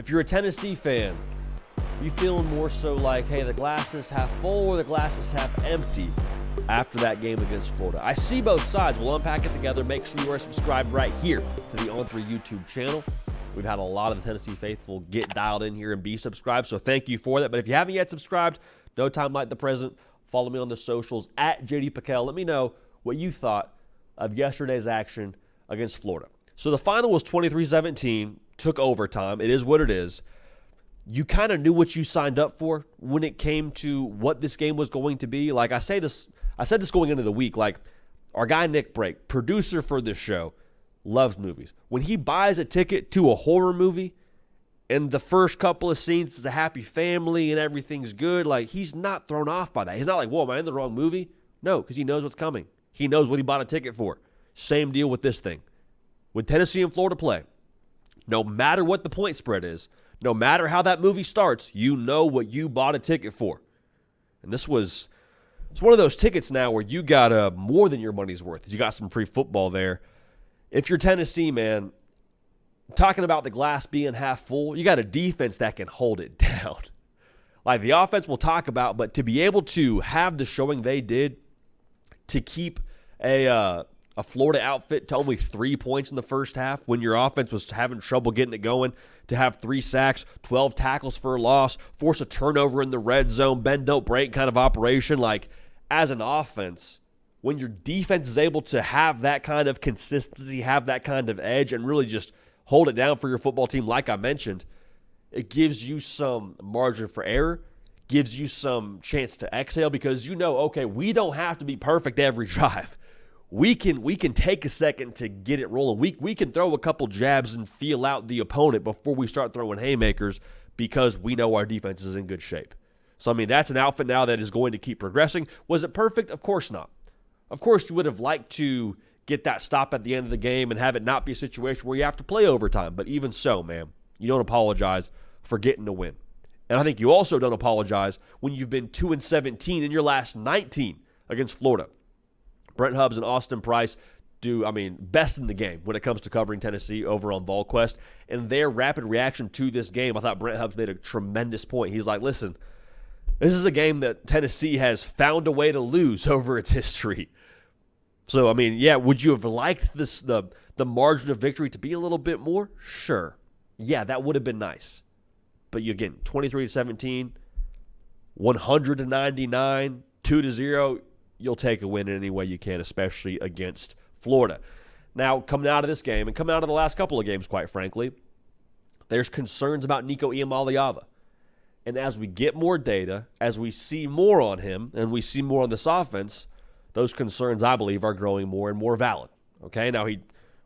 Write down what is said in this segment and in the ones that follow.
If you're a Tennessee fan, you feeling more so like, hey, the glass is half full or the glass is half empty after that game against Florida? I see both sides. We'll unpack it together. Make sure you are subscribed right here to the On3 YouTube channel. We've had a lot of the Tennessee faithful get dialed in here and be subscribed, so thank you for that. But if you haven't yet subscribed, no time like the present. Follow me on the socials at JD Piquel. Let me know what you thought of yesterday's action against Florida. So the final was 23-17, took overtime. It is what it is. You kind of knew what you signed up for when it came to what this game was going to be. Like I said this going into the week, like our guy Nick Brake, producer for this show, loves movies. When he buys a ticket to a horror movie and the first couple of scenes is a happy family and everything's good, like he's not thrown off by that. He's not like, whoa, am I in the wrong movie? No, because he knows what's coming. He knows what he bought a ticket for. Same deal with this thing. When Tennessee and Florida play, no matter what the point spread is, no matter how that movie starts, you know what you bought a ticket for. And it's one of those tickets now where you got more than your money's worth. You got some free football there. If you're Tennessee, man, talking about the glass being half full, you got a defense that can hold it down. Like the offense we'll talk about, but to be able to have the showing they did to keep a Florida outfit to only 3 points in the first half when your offense was having trouble getting it going, to have 3 sacks, 12 tackles for a loss, force a turnover in the red zone, bend don't break kind of operation. Like as an offense, when your defense is able to have that kind of consistency, have that kind of edge, and really just hold it down for your football team, like I mentioned, it gives you some margin for error, gives you some chance to exhale because you know, okay, we don't have to be perfect every drive. We can take a second to get it rolling. We can throw a couple jabs and feel out the opponent before we start throwing haymakers because we know our defense is in good shape. So, I mean, that's an outfit now that is going to keep progressing. Was it perfect? Of course not. Of course, you would have liked to get that stop at the end of the game and have it not be a situation where you have to play overtime. But even so, man, you don't apologize for getting the win. And I think you also don't apologize when you've been 2-17 in your last 19 against Florida. Brent Hubbs and Austin Price best in the game when it comes to covering Tennessee over on VolQuest. And their rapid reaction to this game, I thought Brent Hubbs made a tremendous point. He's like, listen, this is a game that Tennessee has found a way to lose over its history. So, I mean, yeah, would you have liked the margin of victory to be a little bit more? Sure. Yeah, that would have been nice. But you again, 23-17, 100-99, 2-0, you'll take a win in any way you can, especially against Florida. Now, coming out of this game, and coming out of the last couple of games, quite frankly, there's concerns about Nico Iamaleava. And as we get more data, as we see more on him, and we see more on this offense, those concerns, I believe, are growing more and more valid. Okay, now he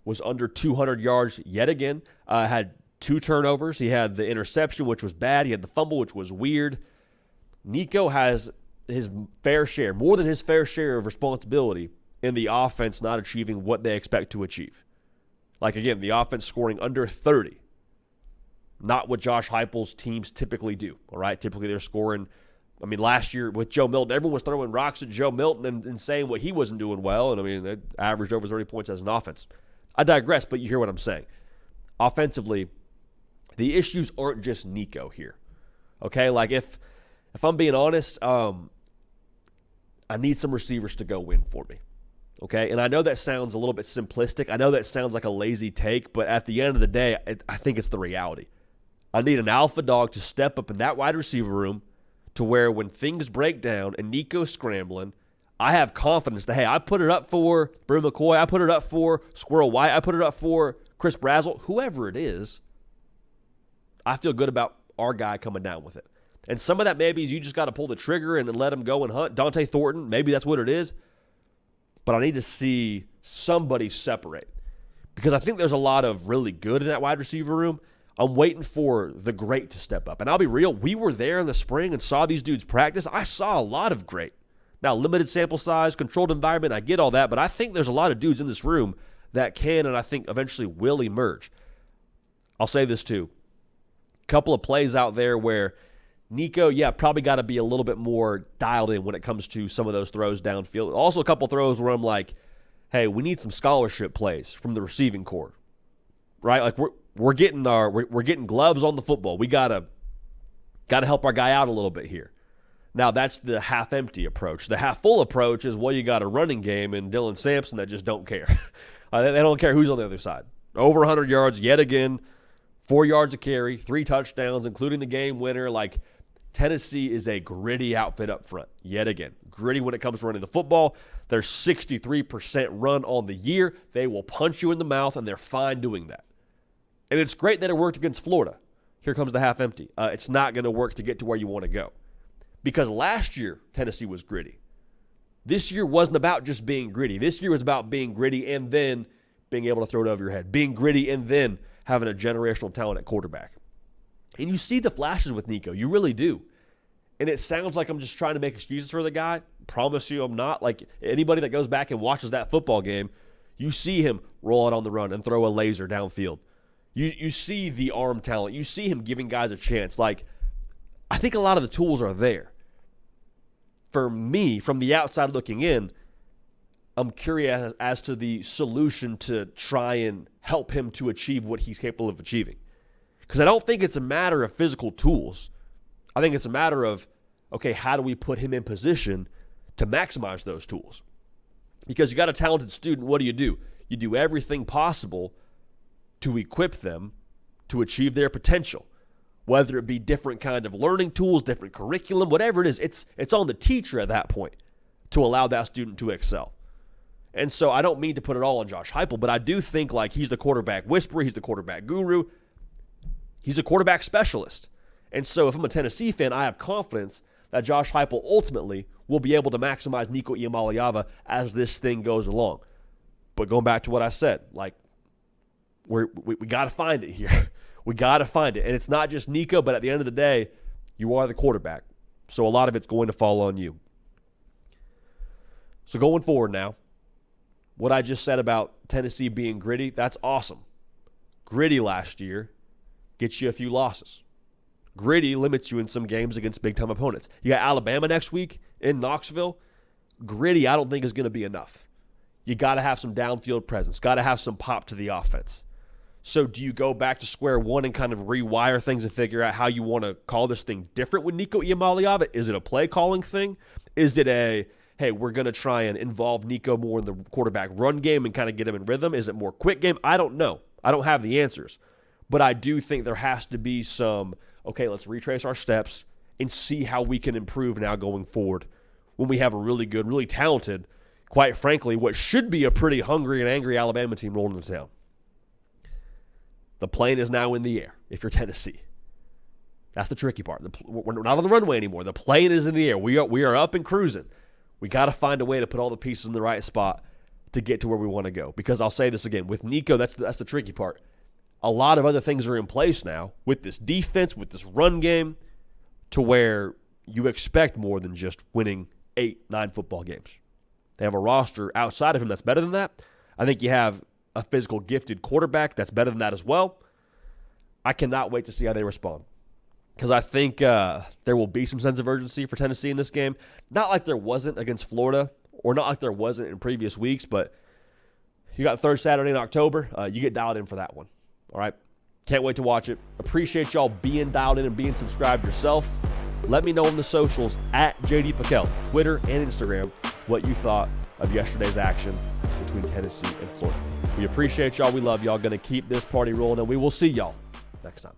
was under 200 yards yet again, had 2 turnovers. He had the interception, which was bad. He had the fumble, which was weird. Nico has his fair share, more than his fair share of responsibility in the offense not achieving what they expect to achieve. Like, again, the offense scoring under 30. Not what Josh Heupel's teams typically do, all right? Typically they're scoring, last year with Joe Milton, everyone was throwing rocks at Joe Milton and saying what he wasn't doing well, and they averaged over 30 points as an offense. I digress, but you hear what I'm saying. Offensively, the issues aren't just Nico here, okay? Like, if I'm being honest, I need some receivers to go win for me, okay? And I know that sounds a little bit simplistic. I know that sounds like a lazy take, but at the end of the day, I think it's the reality. I need an alpha dog to step up in that wide receiver room to where when things break down and Nico's scrambling, I have confidence that, hey, I put it up for Brim McCoy, I put it up for Squirrel White, I put it up for Chris Brazzell, whoever it is, I feel good about our guy coming down with it. And some of that maybe is you just got to pull the trigger and let him go and hunt. Dante Thornton, maybe that's what it is. But I need to see somebody separate because I think there's a lot of really good in that wide receiver room. I'm waiting for the great to step up. And I'll be real, we were there in the spring and saw these dudes practice. I saw a lot of great. Now, limited sample size, controlled environment, I get all that, but I think there's a lot of dudes in this room that can and I think eventually will emerge. I'll say this too. A couple of plays out there where Nico, probably got to be a little bit more dialed in when it comes to some of those throws downfield. Also a couple throws where I'm like, hey, we need some scholarship plays from the receiving corps, right? Like we're getting gloves on the football. We gotta help our guy out a little bit here. Now, that's the half-empty approach. The half-full approach is, well, you got a running game and Dylan Sampson that just don't care. They don't care who's on the other side. Over 100 yards yet again, 4 yards a carry, 3 touchdowns, including the game winner. Like, Tennessee is a gritty outfit up front yet again. Gritty when it comes to running the football. They're 63% run on the year. They will punch you in the mouth, and they're fine doing that. And it's great that it worked against Florida. Here comes the half-empty. It's not going to work to get to where you want to go. Because last year, Tennessee was gritty. This year wasn't about just being gritty. This year was about being gritty and then being able to throw it over your head. Being gritty and then having a generational talent at quarterback. And you see the flashes with Nico. You really do. And it sounds like I'm just trying to make excuses for the guy. Promise you I'm not. Like, anybody that goes back and watches that football game, you see him roll it on the run and throw a laser downfield. You see the arm talent. You see him giving guys a chance. Like, I think a lot of the tools are there. For me, from the outside looking in, I'm curious as to the solution to try and help him to achieve what he's capable of achieving. Because I don't think it's a matter of physical tools. I think it's a matter of, okay, how do we put him in position to maximize those tools? Because you got a talented student, what do? You do everything possible to equip them to achieve their potential. Whether it be different kind of learning tools, different curriculum, whatever it is, it's on the teacher at that point to allow that student to excel. And so I don't mean to put it all on Josh Heupel, but I do think like he's the quarterback whisperer, he's the quarterback guru, he's a quarterback specialist. And so if I'm a Tennessee fan, I have confidence that Josh Heupel ultimately will be able to maximize Nico Iamaleava as this thing goes along. But going back to what I said, like we got to find it here. We got to find it. And it's not just Nico, but at the end of the day, you are the quarterback. So a lot of it's going to fall on you. So going forward now, what I just said about Tennessee being gritty, that's awesome. Gritty last year gets you a few losses. Gritty limits you in some games against big-time opponents. You got Alabama next week in Knoxville. Gritty, I don't think, is going to be enough. You got to have some downfield presence. Got to have some pop to the offense. So do you go back to square one and kind of rewire things and figure out how you want to call this thing different with Nico Iamaleava? Is it a play calling thing? Is it a, hey, we're going to try and involve Nico more in the quarterback run game and kind of get him in rhythm? Is it more quick game? I don't know. I don't have the answers. But I do think there has to be some, okay, let's retrace our steps and see how we can improve now going forward when we have a really good, really talented, quite frankly, what should be a pretty hungry and angry Alabama team rolling into town. The plane is now in the air if you're Tennessee. That's the tricky part. We're not on the runway anymore. The plane is in the air. We are up and cruising. We got to find a way to put all the pieces in the right spot to get to where we want to go. Because I'll say this again. With Nico, that's the tricky part. A lot of other things are in place now with this defense, with this run game, to where you expect more than just winning 8-9 football games. They have a roster outside of him that's better than that. I think you have a physical gifted quarterback that's better than that as well. I cannot wait to see how they respond. Because I think there will be some sense of urgency for Tennessee in this game. Not like there wasn't against Florida, or not like there wasn't in previous weeks, but you got third Saturday in October. You get dialed in for that one. All right? Can't wait to watch it. Appreciate y'all being dialed in and being subscribed yourself. Let me know on the socials at JD Piquel, Twitter and Instagram, what you thought of yesterday's action between Tennessee and Florida. We appreciate y'all. We love y'all. Going to keep this party rolling, and we will see y'all next time.